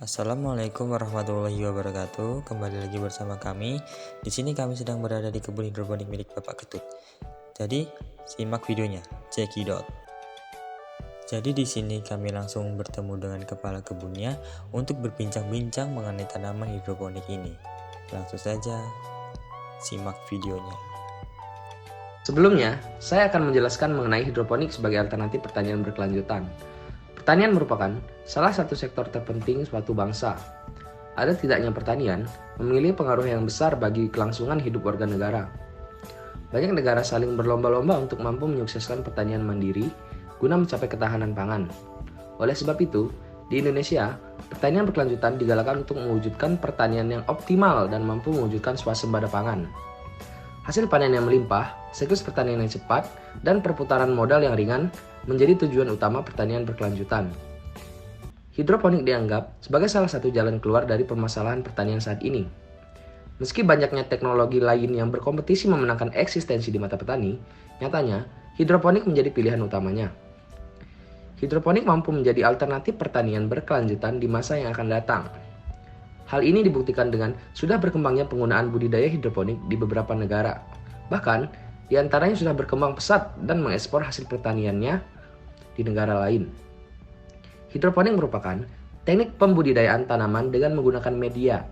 Assalamualaikum warahmatullahi wabarakatuh. Kembali lagi bersama kami. Di sini kami sedang berada di kebun hidroponik milik Bapak Ketut. Jadi, simak videonya. Cekidot. Jadi di sini kami langsung bertemu dengan kepala kebunnya untuk berbincang-bincang mengenai tanaman hidroponik ini. Langsung saja simak videonya. Sebelumnya, saya akan menjelaskan mengenai hidroponik sebagai alternatif pertanian berkelanjutan. Pertanian merupakan salah satu sektor terpenting suatu bangsa. Ada tidaknya pertanian memiliki pengaruh yang besar bagi kelangsungan hidup warga negara. Banyak negara saling berlomba-lomba untuk mampu menyukseskan pertanian mandiri guna mencapai ketahanan pangan. Oleh sebab itu, di Indonesia, pertanian berkelanjutan digalakkan untuk mewujudkan pertanian yang optimal dan mampu mewujudkan swasembada pangan. Hasil panen yang melimpah, siklus pertanian yang cepat, dan perputaran modal yang ringan menjadi tujuan utama pertanian berkelanjutan. Hidroponik dianggap sebagai salah satu jalan keluar dari permasalahan pertanian saat ini. Meski banyaknya teknologi lain yang berkompetisi memenangkan eksistensi di mata petani, nyatanya hidroponik menjadi pilihan utamanya. Hidroponik mampu menjadi alternatif pertanian berkelanjutan di masa yang akan datang. Hal ini dibuktikan dengan sudah berkembangnya penggunaan budidaya hidroponik di beberapa negara. Bahkan, di antaranya sudah berkembang pesat dan mengekspor hasil pertaniannya di negara lain. Hidroponik merupakan teknik pembudidayaan tanaman dengan menggunakan media,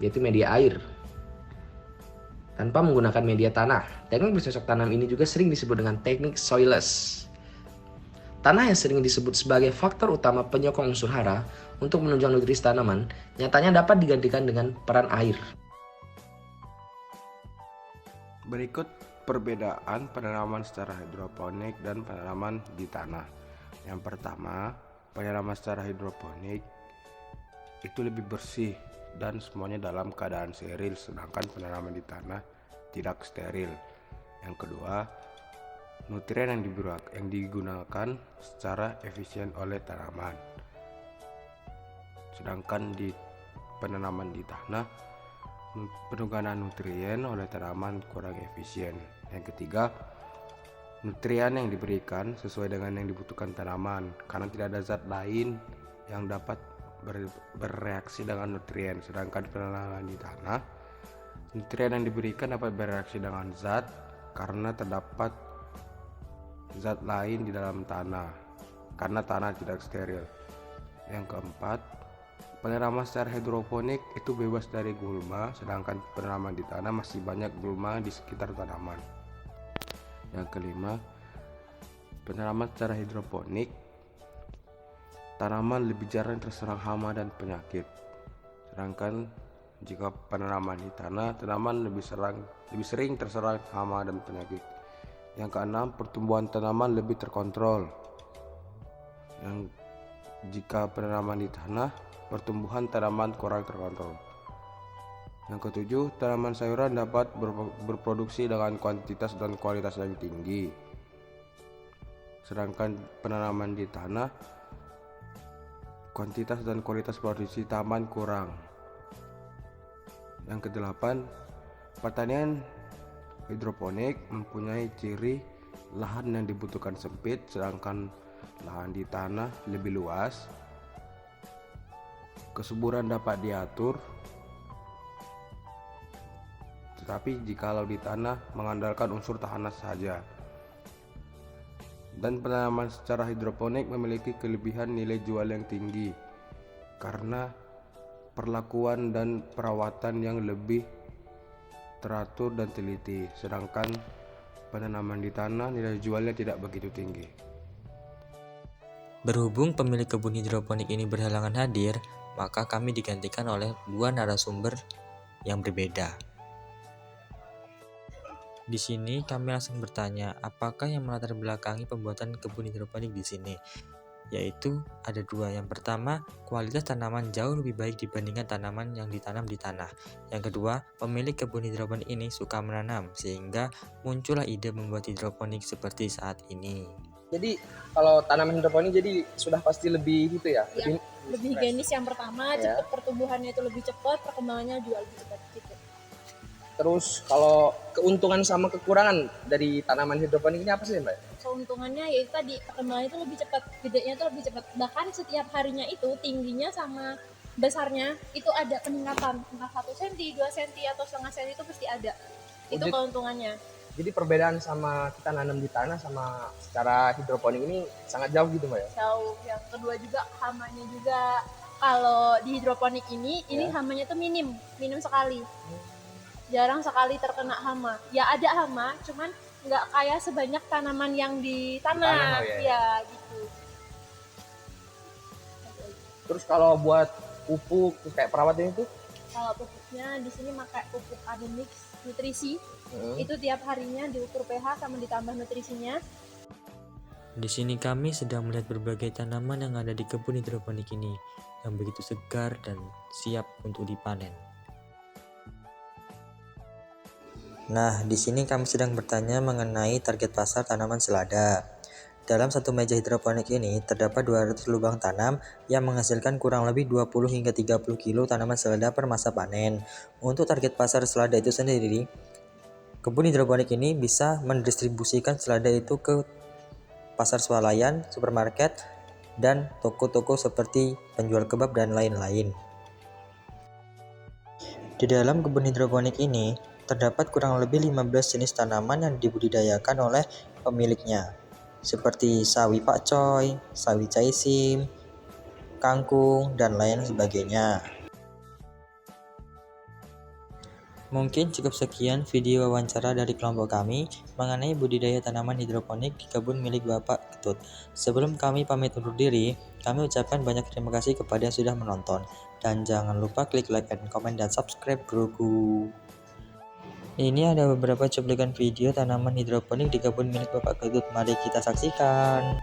yaitu media air, tanpa menggunakan media tanah. Teknik bercocok tanam ini juga sering disebut dengan teknik soilless. Tanah yang sering disebut sebagai faktor utama penyokong unsur hara untuk menunjang nutrisi tanaman, nyatanya dapat digantikan dengan peran air. Berikut perbedaan penanaman secara hidroponik dan penanaman di tanah. Yang pertama, penanaman secara hidroponik itu lebih bersih dan semuanya dalam keadaan steril, sedangkan penanaman di tanah tidak steril. Yang kedua, nutrien yang digunakan secara efisien oleh tanaman. Sedangkan di penanaman di tanah, penggunaan nutrien oleh tanaman kurang efisien. Yang ketiga, nutrien yang diberikan sesuai dengan yang dibutuhkan tanaman, karena tidak ada zat lain yang dapat bereaksi dengan nutrien. Sedangkan penanaman di tanah, nutrien yang diberikan dapat bereaksi dengan zat karena terdapat zat lain di dalam tanah, karena tanah tidak steril. Yang keempat, penanaman secara hidroponik itu bebas dari gulma, sedangkan penanaman di tanah masih banyak gulma di sekitar tanaman. Yang kelima, penanaman secara hidroponik, tanaman lebih jarang terserang hama dan penyakit. Sedangkan jika penanaman di tanah, tanaman lebih sering terserang hama dan penyakit. Yang keenam, pertumbuhan tanaman lebih terkontrol. Jika penanaman di tanah, pertumbuhan tanaman kurang terkontrol. Yang ketujuh, tanaman sayuran dapat berproduksi dengan kuantitas dan kualitas yang tinggi. Sedangkan penanaman di tanah, kuantitas dan kualitas produksi tanaman kurang. Yang kedelapan, pertanian hidroponik mempunyai ciri lahan yang dibutuhkan sempit, sedangkan lahan di tanah lebih luas. Kesuburan dapat diatur, tetapi jikalau di tanah mengandalkan unsur tanah saja. Dan penanaman secara hidroponik memiliki kelebihan nilai jual yang tinggi karena perlakuan dan perawatan yang lebih teratur dan teliti, sedangkan penanaman di tanah nilai jualnya tidak begitu tinggi. Berhubung pemilik kebun hidroponik ini berhalangan hadir, maka kami digantikan oleh dua narasumber yang berbeda. Di sini kami langsung bertanya, apakah yang melatar belakangi pembuatan kebun hidroponik di sini? Yaitu ada dua. Yang pertama, kualitas tanaman jauh lebih baik dibandingkan tanaman yang ditanam di tanah. Yang kedua, pemilik kebun hidroponik ini suka menanam, sehingga muncullah ide membuat hidroponik seperti saat ini. Jadi kalau tanaman hidroponik jadi sudah pasti lebih gitu ya? Lebih higienis yang pertama, Ya. cepat pertumbuhannya itu lebih cepat, perkembangannya juga lebih cepat gitu. Terus kalau keuntungan sama kekurangan dari tanaman hidroponik ini apa sih Mbak? keuntungannya yaitu tadi perkembangannya itu lebih cepat, gedenya itu lebih cepat. Bahkan setiap harinya itu tingginya sama besarnya itu ada peningkatan, entah 1 cm, 2 cm atau setengah cm itu pasti ada. Itu Jadi- keuntungannya. Jadi perbedaan sama kita nanam di tanah sama secara hidroponik ini sangat jauh gitu Mbak ya? Jauh. Yang kedua juga hamanya juga. Kalau di hidroponik ini hamanya tuh minim sekali. Jarang sekali terkena hama. Ya ada hama, cuman nggak kayak sebanyak tanaman yang di tanah. Tanah, ya. Ya gitu. Terus kalau buat pupuk terus kayak perawatan itu? Kalau pupuknya di sini pakai pupuk Ademix nutrisi. Itu tiap harinya diukur pH sama ditambah nutrisinya. Di sini kami sedang melihat berbagai tanaman yang ada di kebun hidroponik ini, yang begitu segar dan siap untuk dipanen. Nah, di sini kami sedang bertanya mengenai target pasar tanaman selada. Dalam satu meja hidroponik ini terdapat 200 lubang tanam yang menghasilkan kurang lebih 20 hingga 30 kilo tanaman selada per masa panen. Untuk target pasar selada itu sendiri, kebun hidroponik ini bisa mendistribusikan selada itu ke pasar swalayan, supermarket, dan toko-toko seperti penjual kebab dan lain-lain. Di dalam kebun hidroponik ini terdapat kurang lebih 15 jenis tanaman yang dibudidayakan oleh pemiliknya, seperti sawi pakcoy, sawi caisim, kangkung, dan lain sebagainya. Mungkin cukup sekian video wawancara dari kelompok kami mengenai budidaya tanaman hidroponik di kebun milik Bapak Ketut. Sebelum kami pamit undur diri, kami ucapkan banyak terima kasih kepada yang sudah menonton. Dan jangan lupa klik like and comment dan subscribe broku. Ini ada beberapa cuplikan video tanaman hidroponik di kebun milik Bapak Ketut. Mari kita saksikan.